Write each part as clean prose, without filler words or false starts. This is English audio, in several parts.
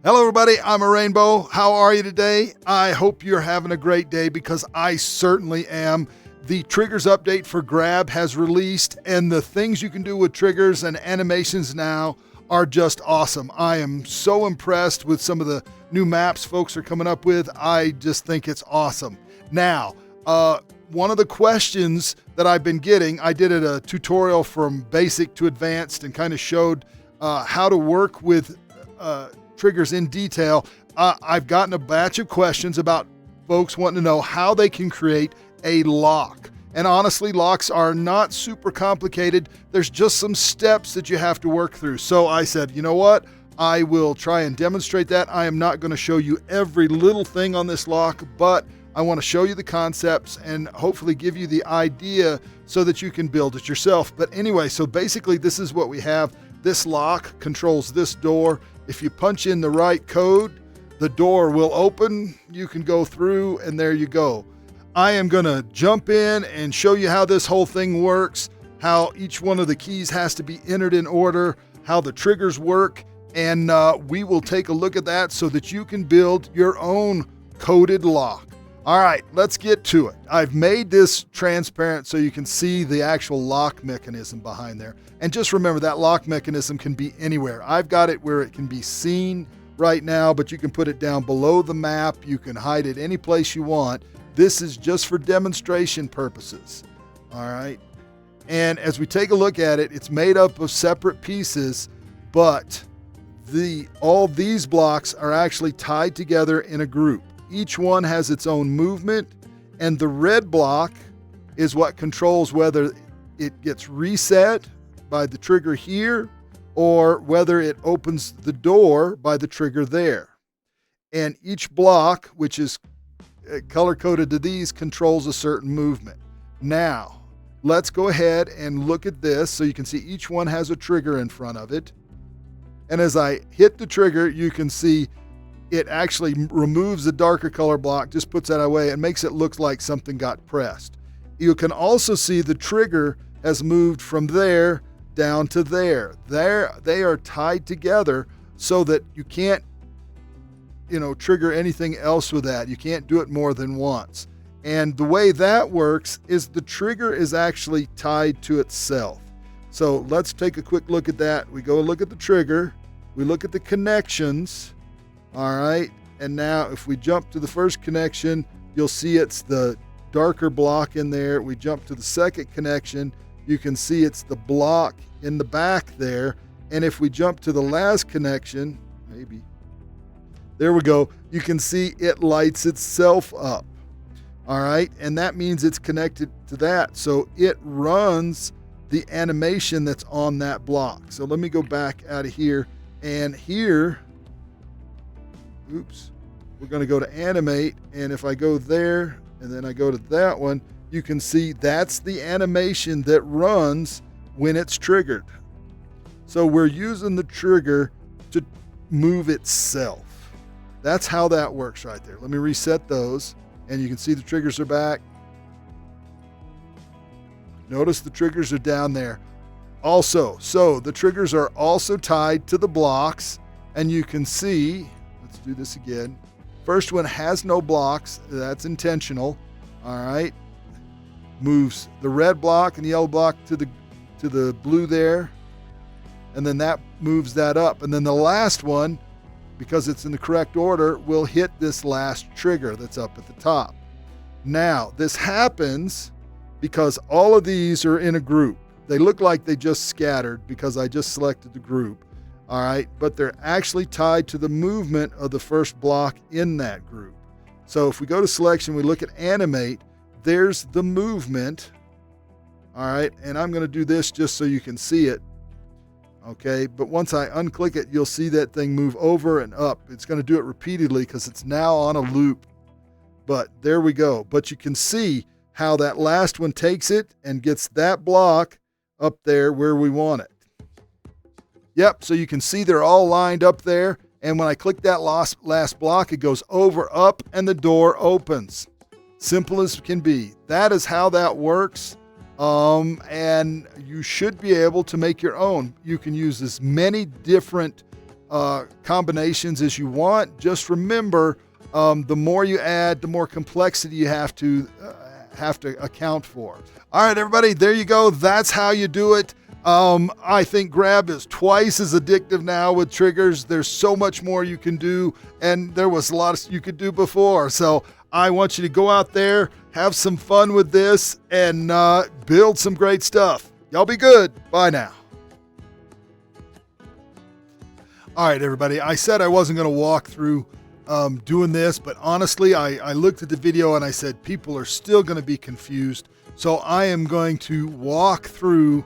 Hello, everybody. I'm a Rainbow. How are you today? I hope you're having a great day because I certainly am. The triggers update for Grab has released, and the things you can do with triggers and animations now are just awesome. I am so impressed with some of the new maps folks are coming up with. I just think it's awesome. Now, one of the questions that I've been getting, I did a tutorial from basic to advanced and kind of showed how to work with triggers in detail. I've gotten a batch of questions about folks wanting to know how they can create a lock. And honestly, locks are not super complicated. There's just some steps that you have to work through. So I said, you know what? I will try and demonstrate that. I am not going to show you every little thing on this lock, but I want to show you the concepts and hopefully give you the idea so that you can build it yourself. But anyway, so basically this is what we have. This lock controls this door. If you punch in the right code, the door will open. You can go through, and there you go. I am going to jump in and show you how this whole thing works, how each one of the keys has to be entered in order, how the triggers work, and we will take a look at that so that you can build your own coded lock. All right, let's get to it. I've made this transparent so you can see the actual lock mechanism behind there. And just remember that lock mechanism can be anywhere. I've got it where it can be seen right now, but you can put it down below the map. You can hide it any place you want. This is just for demonstration purposes. All right. And as we take a look at it, it's made up of separate pieces, but all these blocks are actually tied together in a group. Each one has its own movement, and the red block is what controls whether it gets reset by the trigger here or whether it opens the door by the trigger there. And each block, which is color-coded to these, controls a certain movement. Now, let's go ahead and look at this so you can see each one has a trigger in front of it. And as I hit the trigger, you can see it actually removes the darker color block, just puts that away and makes it look like something got pressed. You can also see the trigger has moved from there down to there. They are tied together so that you can't, trigger anything else with that. You can't do it more than once. And the way that works is the trigger is actually tied to itself. So let's take a quick look at that. We go look at the trigger. We look at the connections. All right, and now if we jump to the first connection, you'll see it's the darker block in there. We jump to the second connection, you can see it's the block in the back there. And if we jump to the last connection, maybe, there we go, you can see it lights itself up. All right, and that means it's connected to that. So it runs the animation that's on that block. So let me go back out of here, and here, we're going to go to animate, and if I go there and then I go to that one, you can see that's the animation that runs when it's triggered. So we're using the trigger to move itself. That's how that works right there. Let me reset those, and you can see the triggers are back. Notice the triggers are down there. Also, so the triggers are also tied to the blocks, and you can see, let's do this again. First one has no blocks. That's intentional. All right. Moves the red block and the yellow block to the blue there. And then that moves that up. And then the last one, because it's in the correct order, will hit this last trigger that's up at the top. Now, this happens because all of these are in a group. They look like they just scattered because I just selected the group. All right, but they're actually tied to the movement of the first block in that group. So if we go to selection, we look at animate, there's the movement. All right, and I'm going to do this just so you can see it. Okay, but once I unclick it, you'll see that thing move over and up. It's going to do it repeatedly because it's now on a loop. But there we go. But you can see how that last one takes it and gets that block up there where we want it. Yep, so you can see they're all lined up there. And when I click that last block, it goes over, up, and the door opens. Simple as can be. That is how that works. And you should be able to make your own. You can use as many different combinations as you want. Just remember, the more you add, the more complexity you have to account for. All right, everybody, there you go. That's how you do it. I think Grab is twice as addictive now with triggers. There's so much more you can do, and there was a lot you could do before. So I want you to go out there, have some fun with this, and build some great stuff. Y'all be good. Bye now. All right, everybody. I said I wasn't going to walk through doing this, but honestly, I looked at the video and I said people are still going to be confused. So I am going to walk through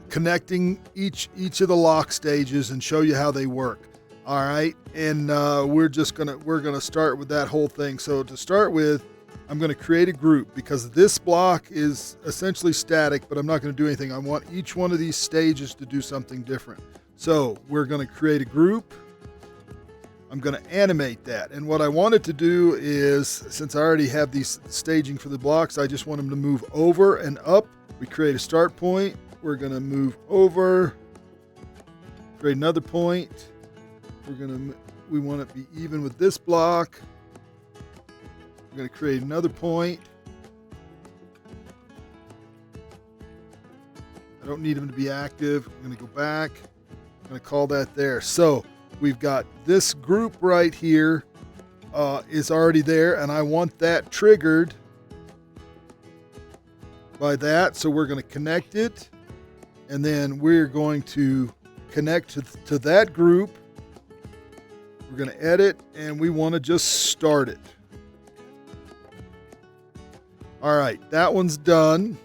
connecting each of the lock stages and show you how they work. All right, and we're gonna start with that whole thing. So to start with, I'm gonna create a group because this block is essentially static, but I'm not gonna do anything. I want each one of these stages to do something different. So we're gonna create a group. I'm gonna animate that, and what I wanted to do is, since I already have these staging for the blocks, I just want them to move over and up. We create a start point. We're gonna move over, create another point. We want to be even with this block. We're going to create another point. I don't need them to be active. I'm going to go back. I'm going to call that there. So we've got this group right here is already there, and I want that triggered by that. So we're going to connect it, and then we're going to connect to that group. We're going to edit, and we want to just start it. All right, that one's done.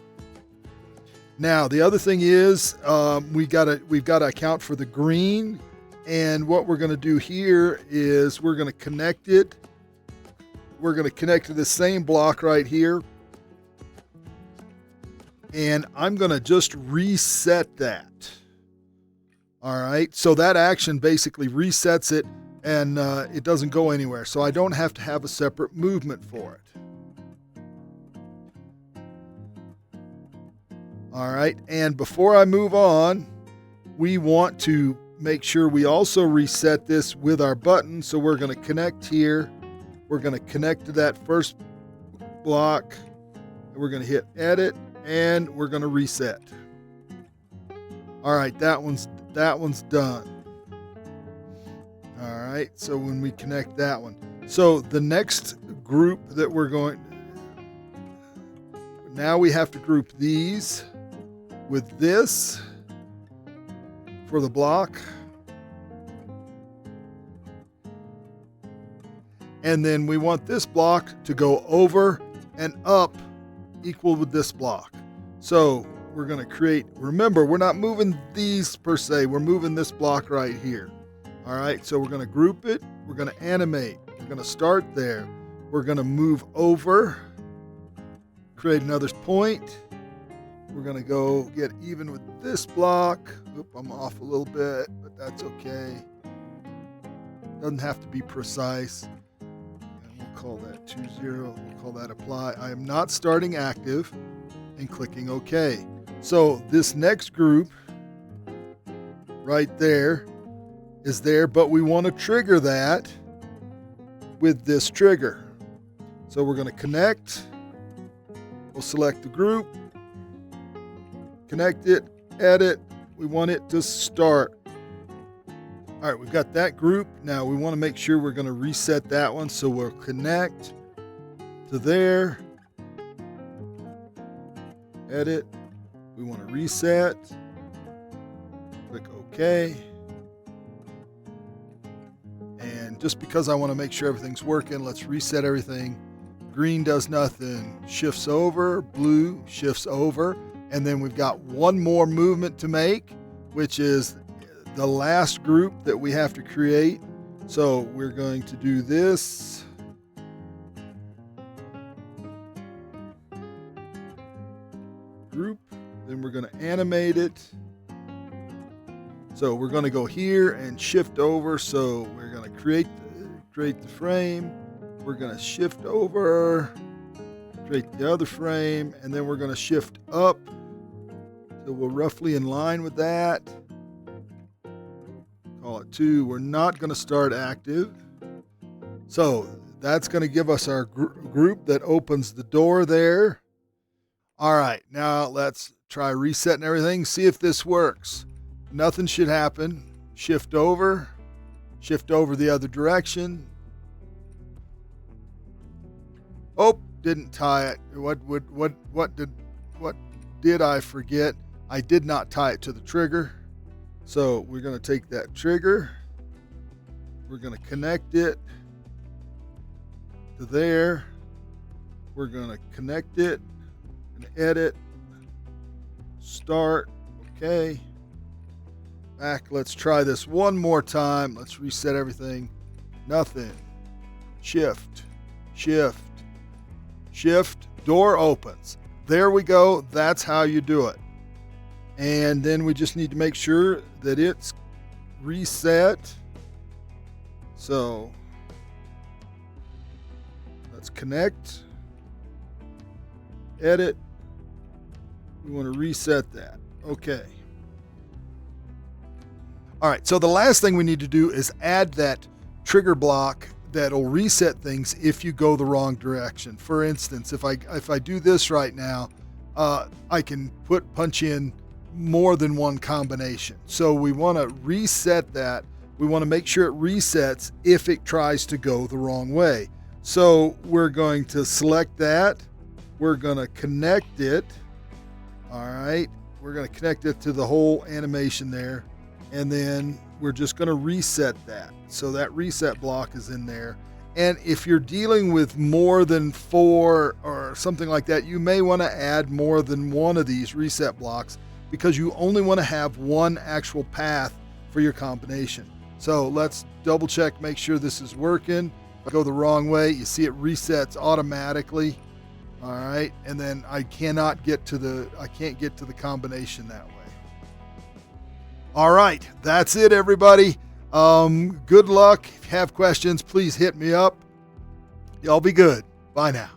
Now the other thing is we've got to account for the green, and what we're going to do here is we're going to connect it. We're going to connect to the same block right here, and I'm going to just reset that. All right, so that action basically resets it, and it doesn't go anywhere, so I don't have to have a separate movement for it. All right, and before I move on, we want to make sure we also reset this with our button. So we're going to connect here. We're going to connect to that first block. We're going to hit edit, and we're going to reset. All right, that one's done. All right, so when we connect that one. So the next group that we're going, now we have to group these with this for the block. And then we want this block to go over and up equal with this block. So we're going to create, remember, we're not moving these per se, we're moving this block right here. All right, so we're going to group it, we're going to animate, we're going to start there, we're going to move over, create another point, we're going to go get even with this block. Oop, I'm off a little bit, but that's okay. Doesn't have to be precise. And we'll call that 20, we'll call that apply. I am not starting active and clicking OK. So this next group right there is there, but we want to trigger that with this trigger. So we're going to connect. We'll select the group, connect it, edit. We want it to start. All right, we've got that group. Now we want to make sure we're going to reset that one. So we'll connect to there, edit. We want to reset. Click OK. And just because I want to make sure everything's working, let's reset everything. Green does nothing, shifts over, blue shifts over, and then we've got one more movement to make, which is the last group that we have to create. So we're going to do this. Group, then we're going to animate it. So we're going to go here and shift over. So we're going to create the frame. We're going to shift over, create the other frame, and then we're going to shift up. So we're roughly in line with that. Call call it 2. We're not going to start active. So that's going to give us our group that opens the door there. All right, now let's try resetting everything, see if this works. Nothing should happen. Shift over the other direction. Oh, didn't tie it. What did I forget? I did not tie it to the trigger. So we're going to take that trigger. We're going to connect it to there. We're going to connect it. Going to edit. Start. Okay. Back. Let's try this one more time. Let's reset everything. Nothing. Shift. Door opens. There we go. That's how you do it. And then we just need to make sure that it's reset. So let's connect. Edit. We want to reset that. Okay. All right. So the last thing we need to do is add that trigger block that'll reset things if you go the wrong direction. For instance, if I do this right now, I can punch in more than one combination. So we want to reset that. We want to make sure it resets if it tries to go the wrong way. So we're going to select that. We're going to connect it. All right. We're going to connect it to the whole animation there. And then we're just going to reset that. So that reset block is in there. And if you're dealing with more than 4 or something like that, you may want to add more than one of these reset blocks because you only want to have one actual path for your combination. So let's double check, make sure this is working. If I go the wrong way, you see it resets automatically. All right. And then I can't get to the combination that way. All right, that's it, everybody. Good luck. If you have questions, please hit me up. Y'all be good. Bye now.